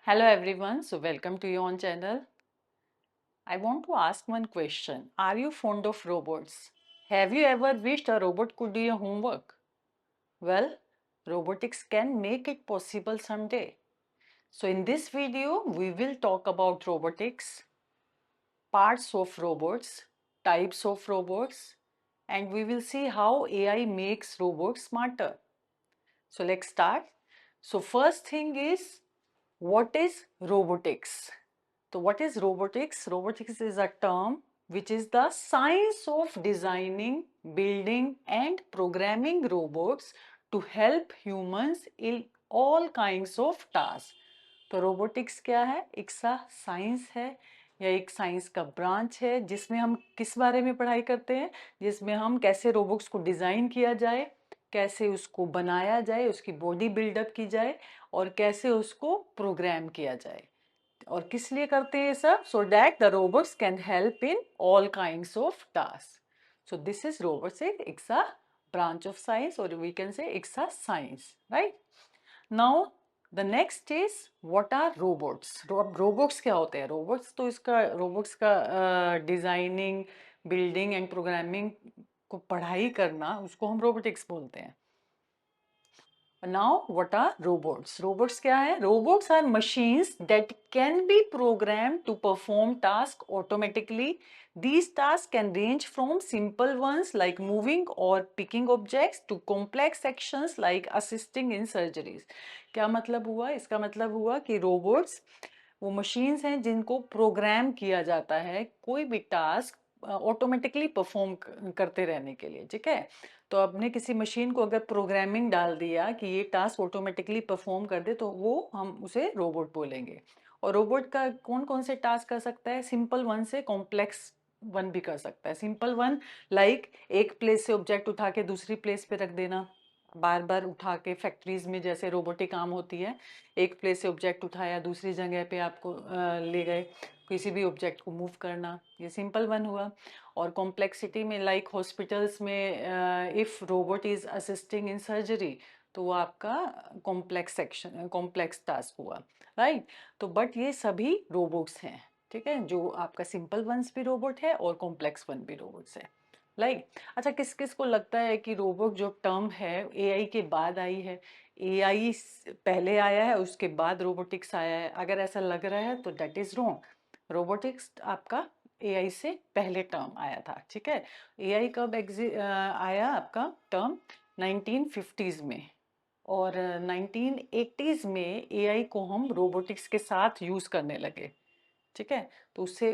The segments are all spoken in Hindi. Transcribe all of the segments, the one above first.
Hello everyone, so welcome to your own channel. I want to ask one question. Are you fond of robots? Have you ever wished a robot could do your homework? Well, robotics can make it possible someday. So in this video, we will talk about robotics, parts of robots, types of robots, and we will see how AI makes robots smarter. So let's start. So first thing is, what is robotics? So what is robotics? Robotics is a term which is the science of designing, building and programming robots to help humans in all kinds of tasks. तो रोबोटिक्स क्या है? एक सा साइंस है या एक साइंस का ब्रांच है जिसमें हम किस बारे में पढ़ाई करते हैं, जिसमें हम कैसे रोबोट्स को डिज़ाइन किया जाए, कैसे उसको बनाया जाए, उसकी बॉडी बिल्डअप की जाए और कैसे उसको प्रोग्राम किया जाए। और किस लिए करते हैं ये सब? So that the robots can help in all kinds of task. So this is robots, it's a branch of science or we can say it's a science, right? Now the next is what are robots? अब robots क्या होते हैं? robots तो इसका robots का डिजाइनिंग, बिल्डिंग एंड प्रोग्रामिंग को पढ़ाई करना, उसको हम रोबोटिक्स बोलते हैं। Now, what are robots? Robots क्या है? Robots are machines that can be programmed to perform tasks automatically. These tasks can range from simple ones like moving or picking objects to complex actions like assisting in surgeries. क्या मतलब हुआ? इसका मतलब हुआ कि robots वो मशीन्स हैं जिनको प्रोग्राम किया जाता है कोई भी टास्क ऑटोमेटिकली परफॉर्म करते रहने के लिए, ठीक है? तो आपने किसी मशीन को अगर प्रोग्रामिंग डाल दिया कि ये टास्क ऑटोमेटिकली परफॉर्म कर दे तो वो हम उसे रोबोट बोलेंगे। और रोबोट का कौन कौन से टास्क कर सकता है? सिंपल वन से कॉम्प्लेक्स वन भी कर सकता है। सिंपल वन लाइक एक प्लेस से ऑब्जेक्ट उठा के दूसरी प्लेस पे रख देना, बार बार उठा के, फैक्ट्रीज में जैसे रोबोटिक काम होती है, एक प्लेस से ऑब्जेक्ट उठाया दूसरी जगह पे आपको ले गए, किसी भी ऑब्जेक्ट को मूव करना, ये सिंपल वन हुआ। और कॉम्प्लेक्सिटी में लाइक हॉस्पिटल्स में if robot is assisting in surgery तो वो आपका कॉम्प्लेक्स सेक्शन, कॉम्प्लेक्स टास्क हुआ, राइट? तो बट ये सभी रोबोट्स हैं, ठीक है? जो आपका सिंपल वंस भी रोबोट है और कॉम्प्लेक्स वन भी रोबोट्स है, लाइक। अच्छा, किस किस को लगता है कि रोबोट जो टर्म है एआई के बाद आई है? एआई पहले आया है उसके बाद रोबोटिक्स आया है? अगर ऐसा लग रहा है तो दैट इज रॉन्ग। रोबोटिक्स आपका एआई से पहले टर्म आया था, ठीक है? एआई कब आया आपका टर्म? 1950s में। और 1980s में एआई को हम रोबोटिक्स के साथ यूज करने लगे, ठीक है? तो उससे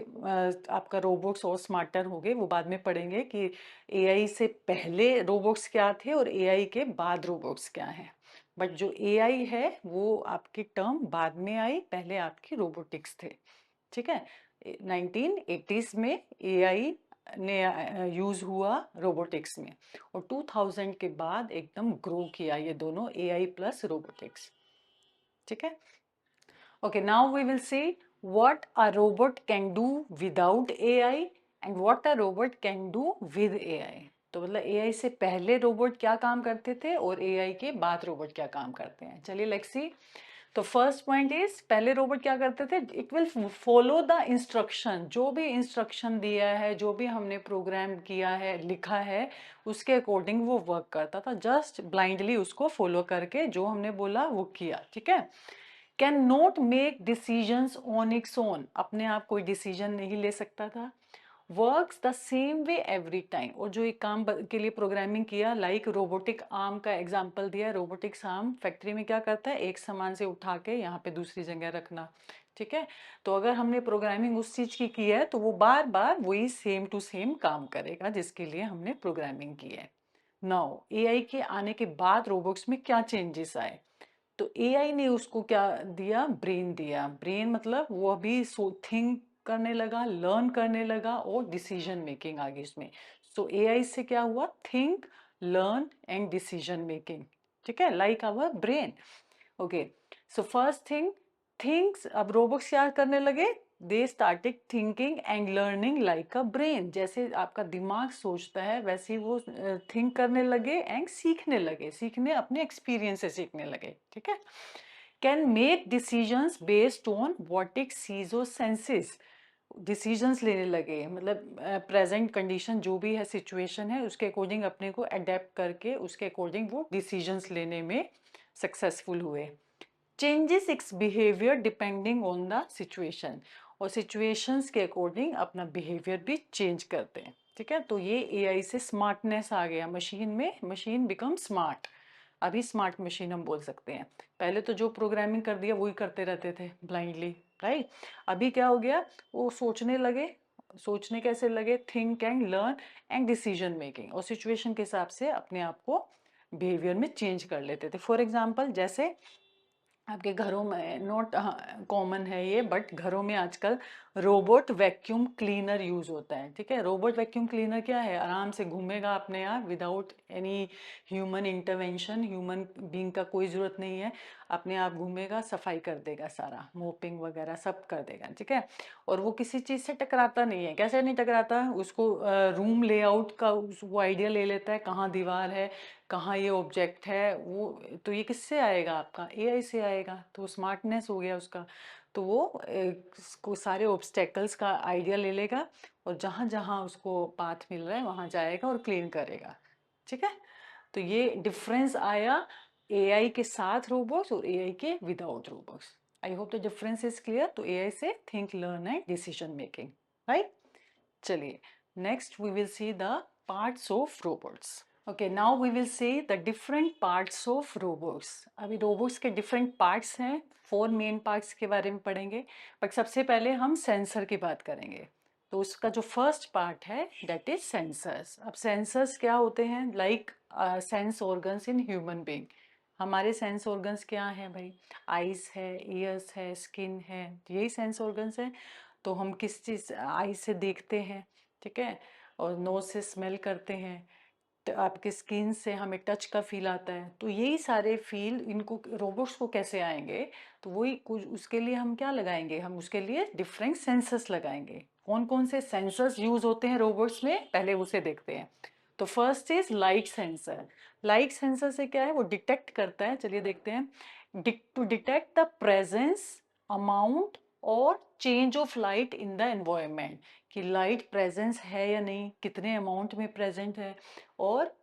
आपका रोबोट्स और स्मार्टर हो गए, वो बाद में पढ़ेंगे कि एआई से पहले रोबोट्स क्या थे और एआई के बाद रोबोट्स क्या हैं। बट जो एआई है वो आपकी टर्म बाद में आई, पहले आपकी रोबोटिक्स थे, ठीक है? 1980s में एआई ने यूज हुआ रोबोटिक्स में और 2000 के बाद एकदम ग्रो किया ये दोनों, एआई प्लस रोबोटिक्स, ठीक है? Okay, now we will see what a robot can do without AI and what a robot can do with AI. तो मतलब AI से पहले रोबोट क्या काम करते थे और AI के बाद रोबोट क्या काम करते हैं। चलिए लेट्स सी। तो फर्स्ट पॉइंट इज, पहले रोबोट क्या करते थे? It will follow the instruction, जो भी इंस्ट्रक्शन दिया है, जो भी हमने प्रोग्राम किया है, लिखा है, उसके अकॉर्डिंग वो वर्क करता था। जस्ट ब्लाइंडली उसको फॉलो करके जो हमने बोला वो किया, ठीक है? Can not make decisions on its own, अपने आप कोई डिसीजन नहीं ले सकता था। Works the same way every time, और जो एक काम के लिए प्रोग्रामिंग किया, लाइक रोबोटिक आर्म का एग्जांपल दिया। रोबोटिक्स आर्म फैक्ट्री में क्या करता है? एक सामान से उठा के यहाँ पे दूसरी जगह रखना, ठीक है? तो अगर हमने प्रोग्रामिंग उस चीज की है तो वो बार बार वही सेम टू सेम काम करेगा जिसके लिए हमने प्रोग्रामिंग की है। नाउ एआई के आने के बाद रोबोट्स में क्या चेंजेस आए? तो एआई ने उसको क्या दिया? ब्रेन दिया। ब्रेन मतलब वो अभी थिंक करने लगा, लर्न करने लगा और डिसीजन मेकिंग आ गई इसमें। सो एआई से क्या हुआ? Think, learn and decision making, ठीक है? Like our brain. Okay, so first thing, things, अब रोबोट्स क्या करने लगे? They started thinking and learning like a brain, जैसे आपका दिमाग सोचता है वैसे ही वो थिंक करने लगे एंड सीखने लगे, सीखने अपने एक्सपीरियंस से सीखने लगे, ठीक है? Can make decisions based on what it sees और सेंसेस, डिसीजंस लेने लगे, मतलब प्रेजेंट कंडीशन जो भी है, सिचुएशन है, उसके अकॉर्डिंग अपने को अडेप्ट करके उसके अकॉर्डिंग वो डिसीजंस लेने में सक्सेसफुल हुए। Changes it's behaviour depending on the situation, और सिचुएशंस के अकॉर्डिंग अपना बिहेवियर भी चेंज करते हैं। ठीक है, तो ये एआई से स्मार्टनेस आ गया मशीन में, मशीन बिकम स्मार्ट। अभी स्मार्ट मशीन हम बोल सकते हैं। पहले तो जो प्रोग्रामिंग कर दिया वही करते रहते थे ब्लाइंडली, राइट। अभी क्या हो गया, वो सोचने लगे, सोचने कैसे लगे, think and learn and decision making, और सिचुएशन के हिसाब से अपने आप को बिहेवियर में चेंज कर लेते थे। फॉर एग्जाम्पल, जैसे आपके घरों में नॉट कॉमन है ये, बट घरों में आजकल रोबोट वैक्यूम क्लीनर यूज होता है। ठीक है, रोबोट वैक्यूम क्लीनर क्या है, आराम से घूमेगा अपने आप without any human intervention, human being का कोई ज़रूरत नहीं है, अपने आप घूमेगा, सफाई कर देगा, सारा मोपिंग वगैरह सब कर देगा। ठीक है, और वो किसी चीज़ से टकराता नहीं है। कैसे नहीं टकराता, उसको रूम लेआउट का वो आइडिया ले लेता है, कहाँ दीवार है, कहाँ ये ऑब्जेक्ट है, वो तो ये किससे आएगा, आपका एआई से आएगा, तो स्मार्टनेस हो गया उसका। तो वो को सारे ऑब्स्टेकल्स का आइडिया ले लेगा, और जहाँ जहाँ उसको पाथ मिल रहा है वहाँ जाएगा और क्लीन करेगा। ठीक है, तो ये डिफरेंस आया एआई के साथ रोबोट्स और एआई के without robots. I hope the difference is clear. तो एआई से think, learn and decision making, right. चलिए, next we will see the parts of robots. Okay, now we will see the different parts of robots. अभी रोबोट्स के डिफरेंट पार्ट्स हैं, 4 मेन पार्ट्स के बारे में पढ़ेंगे, बट सबसे पहले हम सेंसर की बात करेंगे। तो उसका जो फर्स्ट पार्ट है दैट इज सेंसर्स। अब सेंसर्स क्या होते हैं, like sense organs in human being. हमारे सेंस ऑर्गन्स क्या हैं भाई, आइज है, ईयर्स है, स्किन है, यही सेंस ऑर्गन्स हैं। तो हम किस चीज़, आइज से देखते हैं, ठीक है, और नोज से स्मेल करते हैं, आपके स्किन से हमें टच का फील आता है। तो यही सारे फील इनको रोबोट्स को कैसे आएंगे, तो वही कुछ उसके लिए हम क्या लगाएंगे, हम उसके लिए डिफरेंट सेंसर्स लगाएंगे। कौन कौन से सेंसर्स यूज होते हैं रोबोट्स में, पहले उसे देखते हैं। तो first is light sensor. Light sensor से क्या है, वो डिटेक्ट करता है, चलिए देखते हैं। To detect the presence, amount और change of light in the environment, कि लाइट प्रेजेंस है या नहीं, कितने अमाउंट में प्रेजेंट है, और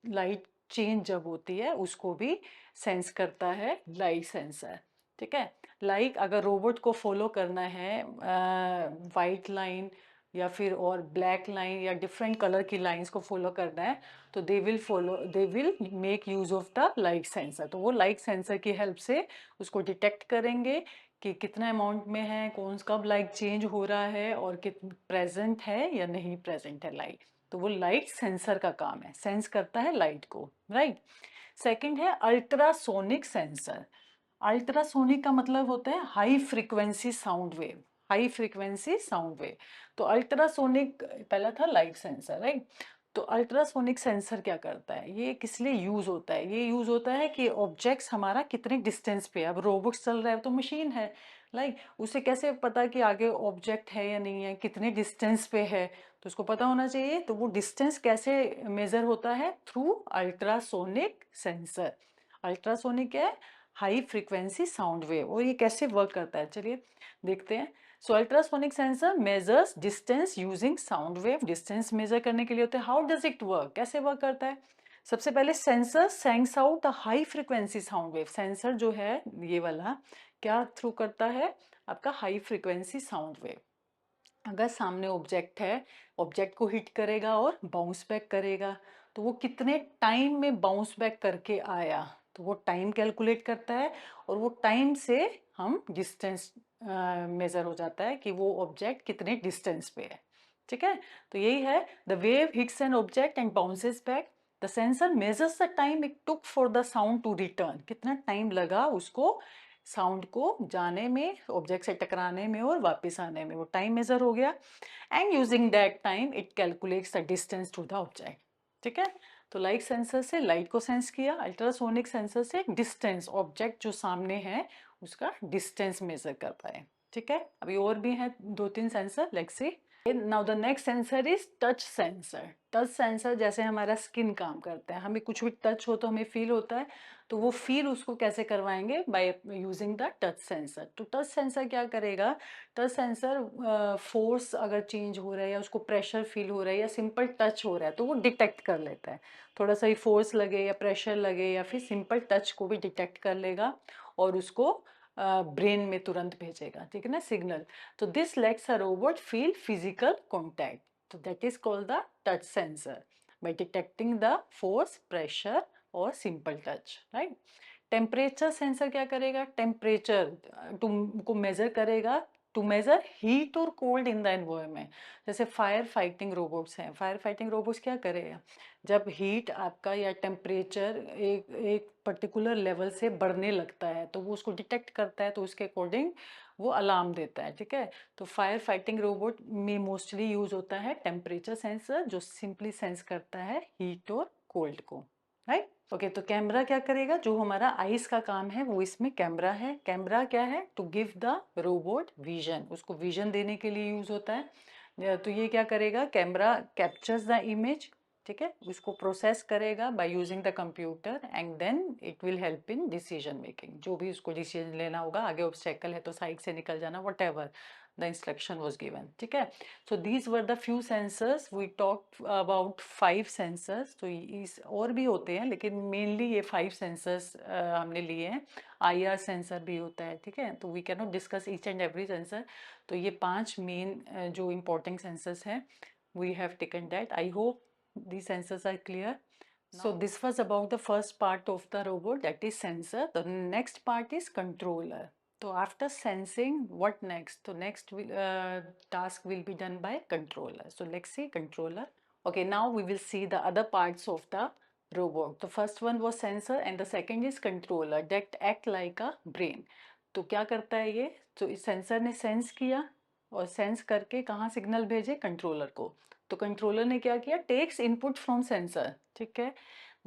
लाइट चेंज जब होती है उसको भी सेंस करता है लाइट सेंसर। ठीक है, लाइक अगर रोबोट को फॉलो करना है वाइट लाइन या फिर और ब्लैक लाइन या डिफरेंट कलर की लाइंस को फॉलो करना है, तो they will make use of the light sensor. तो वो लाइट सेंसर की हेल्प से उसको डिटेक्ट करेंगे कि कितना अमाउंट में है, कौन कब लाइट चेंज हो रहा है, और कितना प्रेजेंट है या नहीं प्रेजेंट है लाइट। तो वो लाइट सेंसर का काम है, सेंस करता है लाइट को, राइट। सेकंड है अल्ट्रासोनिक सेंसर। अल्ट्रासोनिक का मतलब होता है high frequency sound wave, high frequency sound wave. तो अल्ट्रासोनिक पहला था लाइट सेंसर, राइट। तो अल्ट्रासोनिक सेंसर क्या करता है, ये किस लिए यूज होता है, ये यूज होता है कि ऑब्जेक्ट्स हमारा कितने डिस्टेंस पे है। अब रोबोट्स चल रहा है तो मशीन है, लाइक उसे कैसे पता कि आगे ऑब्जेक्ट है या नहीं है, कितने डिस्टेंस पे है, तो उसको पता होना चाहिए। तो वो डिस्टेंस कैसे मेजर होता है, थ्रू अल्ट्रासोनिक सेंसर। अल्ट्रासोनिक है हाई फ्रीक्वेंसी साउंड वेव, और ये कैसे वर्क करता है चलिए देखते हैं। So ultrasonic sensor measures distance using sound wave. Distance measure करने के लिए होता है। हाउ डज इट वर्क, कैसे वर्क करता है। सबसे पहले sensor sense out the high frequency sound wave. Sensor जो है ये वाला क्या थ्रू करता है, आपका हाई फ्रीक्वेंसी साउंड वेव। अगर सामने ऑब्जेक्ट है, ऑब्जेक्ट को हिट करेगा और बाउंस बैक करेगा, तो वो कितने टाइम में बाउंस बैक करके आया, तो वो टाइम कैलकुलेट करता है, और वो टाइम से हम डिस्टेंस मेजर हो जाता है कि वो ऑब्जेक्ट कितने डिस्टेंस पे है। ठीक है, तो यही है, the wave hits an object and bounces back. The sensor measures the time it took for the sound to return, कितना टाइम लगा उसको साउंड को जाने में, ऑब्जेक्ट से टकराने में और वापस आने में, वो टाइम मेजर हो गया। And using that time it calculates the distance to the object. ठीक है, तो लाइट सेंसर से लाइट को सेंस किया, अल्ट्रासोनिक सेंसर से डिस्टेंस, ऑब्जेक्ट जो सामने है उसका डिस्टेंस मेजर कर पाए। ठीक है, अभी और भी है 2-3 sensor, let's see. Now the next sensor is touch sensor. Touch sensor जैसे हमारा स्किन काम करता है, हमें कुछ भी टच हो तो हमें फील होता है, तो वो फील उसको कैसे करवाएंगे, bye using the touch sensor. तो टच सेंसर क्या करेगा, टच सेंसर फोर्स अगर चेंज हो रहा है या उसको प्रेशर फील हो रहा है या सिंपल टच हो रहा है तो वो डिटेक्ट कर लेता है। थोड़ा सा ही फोर्स लगे या प्रेशर लगे या फिर सिंपल टच को भी डिटेक्ट कर लेगा और उसको ब्रेन में तुरंत भेजेगा, ठीक है ना, सिग्नल। तो this lets a robot feel physical contact, तो that is called the touch sensor by detecting the force, pressure और simple touch, right? Temperature sensor क्या करेगा, टेम्परेचर को मेजर करेगा टू मेजर हीट और कोल्ड इन द एनवायरमेंट। जैसे फायर फाइटिंग रोबोट्स हैं, फायर फाइटिंग रोबोट्स क्या करेगा, जब हीट आपका या टेम्परेचर एक एक पर्टिकुलर लेवल से बढ़ने लगता है तो वो उसको डिटेक्ट करता है, तो उसके अकॉर्डिंग वो अलार्म देता है, ठीक है। तो फायर फाइटिंग रोबोट में मोस्टली यूज होता है टेम्परेचर सेंसर, जो सिंपली सेंस करता है हीट और कोल्ड को, राइट। ओके, तो कैमरा क्या करेगा, जो हमारा आइस का काम है वो इसमें कैमरा है। कैमरा क्या है, to give the robot vision, उसको विजन देने के लिए यूज होता है। तो ये क्या करेगा, कैमरा कैप्चर्स द इमेज, ठीक है, उसको प्रोसेस करेगा by using the computer and then it will help in decision making. जो भी उसको डिसीजन लेना होगा, आगे ऑब्स्टेकल है तो साइड से निकल जाना, whatever the instruction was given, ठीक है। So these were the few sensors, we talk about 5 sensors. तो इस और भी होते हैं लेकिन मेनली ये 5 सेंसर्स हमने लिए हैं। IR सेंसर भी होता है, ठीक है, तो we can not discuss each and every sensor. तो ये 5 मेन जो इम्पोर्टेंट सेंसर्स हैं, we have taken that. I hope these sensors are clear. So this was about the first part of the robot, that is sensor. The next part is controller. So after sensing, what next? So next task will be done by controller. So let's see controller. Okay, now we will see the other parts of the robot. The first one was sensor and the second is controller that act like a brain. तो क्या करता है ये, तो इस सेंसर ने सेंस किया और सेंस करके कहाँ सिग्नल भेजे, कंट्रोलर को। तो कंट्रोलर ने क्या किया, टेक्स इनपुट फ्रॉम सेंसर, ठीक है,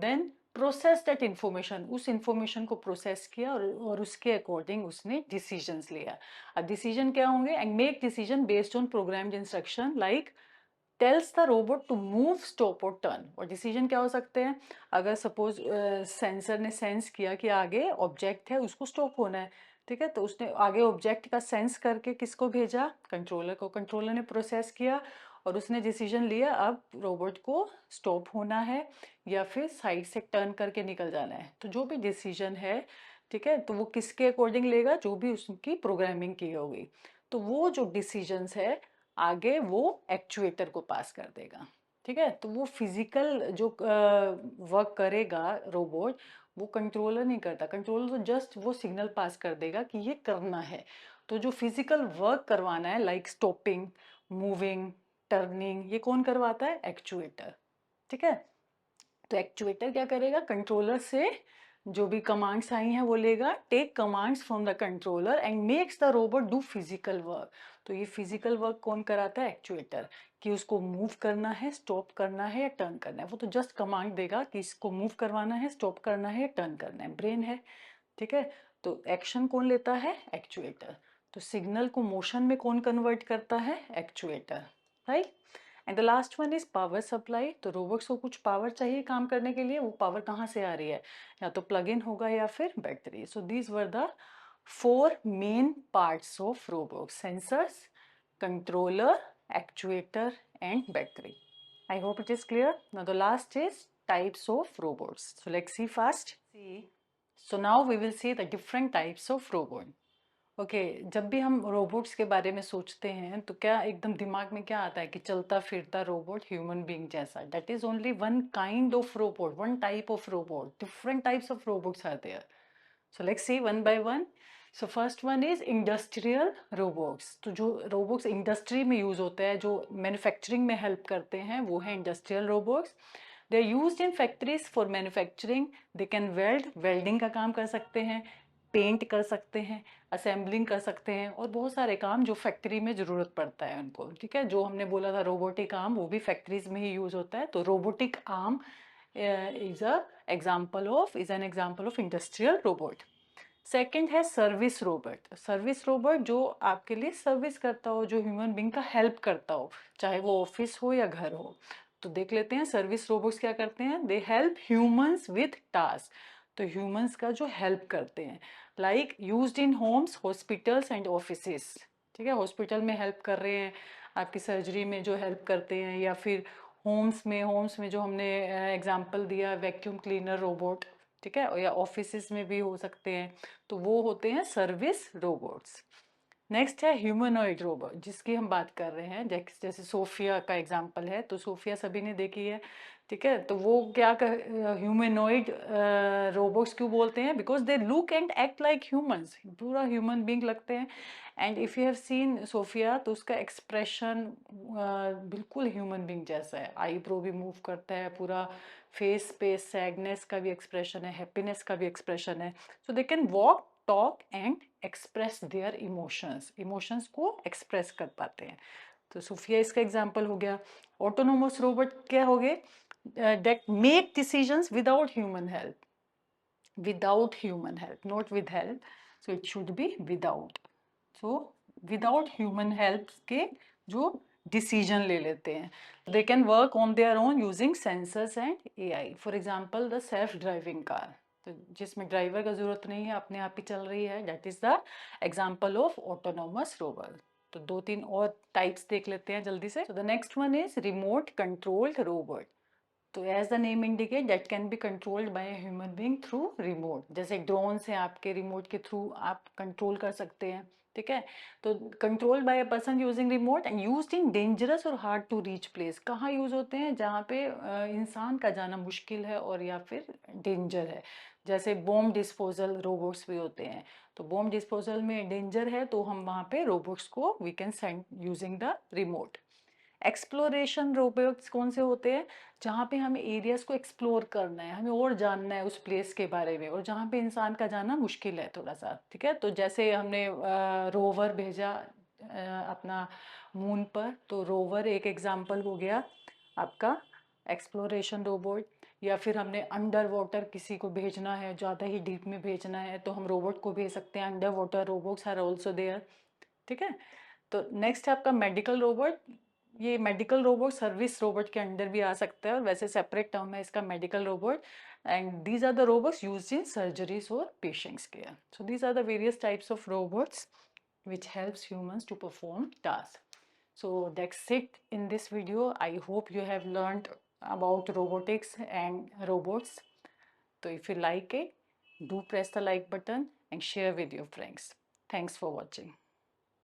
देन प्रोसेस दैट इंफॉर्मेशन, उस इंफॉर्मेशन को प्रोसेस किया और उसके अकॉर्डिंग उसने डिसीजंस लिया। अब डिसीजन क्या होंगे, and make decision based on programmed instruction like tells the robot to move, stop और टर्न। और डिसीजन क्या हो सकते हैं, अगर सपोज सेंसर ने सेंस किया कि आगे ऑब्जेक्ट है उसको स्टॉप होना है, ठीक है, तो उसने आगे ऑब्जेक्ट का सेंस करके किसको भेजा, कंट्रोलर को। कंट्रोलर ने प्रोसेस किया और उसने डिसीजन लिया अब रोबोट को स्टॉप होना है या फिर साइड से टर्न करके निकल जाना है। तो जो भी डिसीजन है, ठीक है, तो वो किसके अकॉर्डिंग लेगा, जो भी उसकी प्रोग्रामिंग की होगी। तो वो जो डिसीजंस है आगे वो एक्चुएटर को पास कर देगा, ठीक है। तो वो फिजिकल जो वर्क करेगा रोबोट, वो कंट्रोलर नहीं करता। कंट्रोलर तो जस्ट वो सिग्नल पास कर देगा कि ये करना है। तो जो फिजिकल वर्क करवाना है लाइक स्टॉपिंग, मूविंग, टर्निंग, ये कौन करवाता है, एक्चुएटर, ठीक है। तो एक्चुएटर क्या करेगा, कंट्रोलर से जो भी कमांड्स आई हैं वो लेगा, take commands from the controller and makes the robot do physical work. तो ये फिजिकल वर्क कौन कराता है, एक्चुएटर, कि उसको मूव करना है, स्टॉप करना है या टर्न करना है। वो तो जस्ट कमांड देगा कि इसको मूव करवाना है, स्टॉप करना है या टर्न करना है, ब्रेन है, ठीक है। तो एक्शन कौन लेता है, एक्चुएटर। तो सिग्नल को मोशन में कौन कन्वर्ट करता है, actuator, right. And the last one is power supply. तो रोबोट्स को कुछ पावर चाहिए काम करने के लिए, वो पावर कहाँ से आ रही है, या तो प्लग इन होगा या फिर battery. So these were the 4 main parts of robots, sensors, controller, actuator and battery. I hope it is clear. Now the last is types of robots. So let's see first. So now we will see the different types of robot. Okay, जब भी हम रोबोट्स के बारे में सोचते हैं तो क्या एकदम दिमाग में क्या आता है कि चलता फिरता रोबोट ह्यूमन बीइंग जैसा। That is only one kind of robot, one type of robot. Different types of robots are there. So let's see one by one. So first one is industrial robots. तो जो रोबोट्स इंडस्ट्री में यूज होते हैं, जो मैन्युफैक्चरिंग में हेल्प करते हैं, वो है industrial robots. They are used in factories for manufacturing. They can weld, welding का काम कर सकते हैं, पेंट कर सकते हैं, असेंबलिंग कर सकते हैं और बहुत सारे काम जो फैक्ट्री में ज़रूरत पड़ता है उनको, ठीक है। जो हमने बोला था रोबोटिक आर्म, वो भी फैक्ट्रीज में ही यूज़ होता है। तो robotic arm is an example of industrial robot. Second है सर्विस रोबोट। सर्विस रोबोट जो आपके लिए सर्विस करता हो, जो ह्यूमन बींग का हेल्प करता हो, चाहे वो ऑफिस हो या घर हो। तो देख लेते हैं सर्विस रोबोट्स क्या करते हैं। They help humans with task. तो ह्यूमंस का जो हेल्प करते हैं, like used in Holmes, hospitals and offices. ठीक है, हॉस्पिटल में हेल्प कर रहे हैं, आपकी सर्जरी में जो हेल्प करते हैं, या फिर होम्स में जो हमने एग्जांपल दिया वैक्यूम क्लीनर रोबोट। ठीक है, या ऑफिसेस में भी हो सकते हैं, तो वो होते हैं सर्विस रोबोट्स। नेक्स्ट है ह्यूमनॉइड रोबोट, जिसकी हम बात कर रहे हैं। जैसे सोफिया का एग्जांपल है, तो सोफिया सभी ने देखी है। ठीक है, तो वो क्या ह्यूमनॉइड रोबोट्स क्यों बोलते हैं? Because they look and act like humans, पूरा ह्यूमन बींग लगते हैं। And if you have seen Sophia, तो उसका एक्सप्रेशन बिल्कुल ह्यूमन बींग जैसा है। आईब्रो भी मूव करता है, पूरा फेस पे सैडनेस का भी एक्सप्रेशन है, हैप्पीनेस का भी एक्सप्रेशन है। So they can walk, talk and express their emotions, emotions को एक्सप्रेस कर पाते हैं। तो सोफिया इसका एग्जाम्पल हो गया। ऑटोनोमस रोबोट क्या हो गए? That make decisions without human help, without human help, not with help, so it should be without. So without human help के जो डिसीजन ले लेते हैं। They can work on their own using sensors and AI. For example the self driving car, तो जिसमें ड्राइवर का जरूरत नहीं है, अपने आप ही चल रही है, that is the example of autonomous robot. तो दो तीन और टाइप्स देख लेते हैं जल्दी से। The next one is remote controlled robot. तो as the name indicate that can be controlled by a human being through remote. जैसे ड्रोन से आपके रिमोट के थ्रू आप कंट्रोल कर सकते हैं। ठीक है, तो controlled by a person using remote and used in dangerous और हार्ड टू रीच प्लेस। कहाँ यूज होते हैं? जहाँ पे इंसान का जाना मुश्किल है और या फिर डेंजर है। जैसे बॉम्ब डिस्पोजल रोबोट्स भी होते हैं, तो बॉम्ब डिस्पोजल में डेंजर है, तो हम वहाँ पे रोबोट्स को we can send using the remote. Exploration robots कौन से होते हैं? जहाँ पे हमें एरियाज को एक्सप्लोर करना है, हमें और जानना है उस प्लेस के बारे में, और जहाँ पे इंसान का जाना मुश्किल है थोड़ा सा। ठीक है, तो जैसे हमने रोवर भेजा अपना मून पर, तो रोवर एक एग्जांपल हो गया आपका एक्सप्लोरेशन रोबोट। या फिर हमने अंडर वाटर किसी को भेजना है, ज़्यादा ही डीप में भेजना है, तो हम रोबोट को भेज सकते हैं। Under water robots are also there. ठीक है, तो नेक्स्ट है आपका मेडिकल रोबोट। ये मेडिकल रोबोट सर्विस रोबोट के अंडर भी आ सकता है, और वैसे सेपरेट टर्म है इसका medical robot. And these are the robots used in surgeries और patients care. So these are the various types of robots which helps humans to perform tasks. So that's it in this video. I hope you have learned about robotics and robots. So if you like it, do press the like button and share with your friends. Thanks for watching.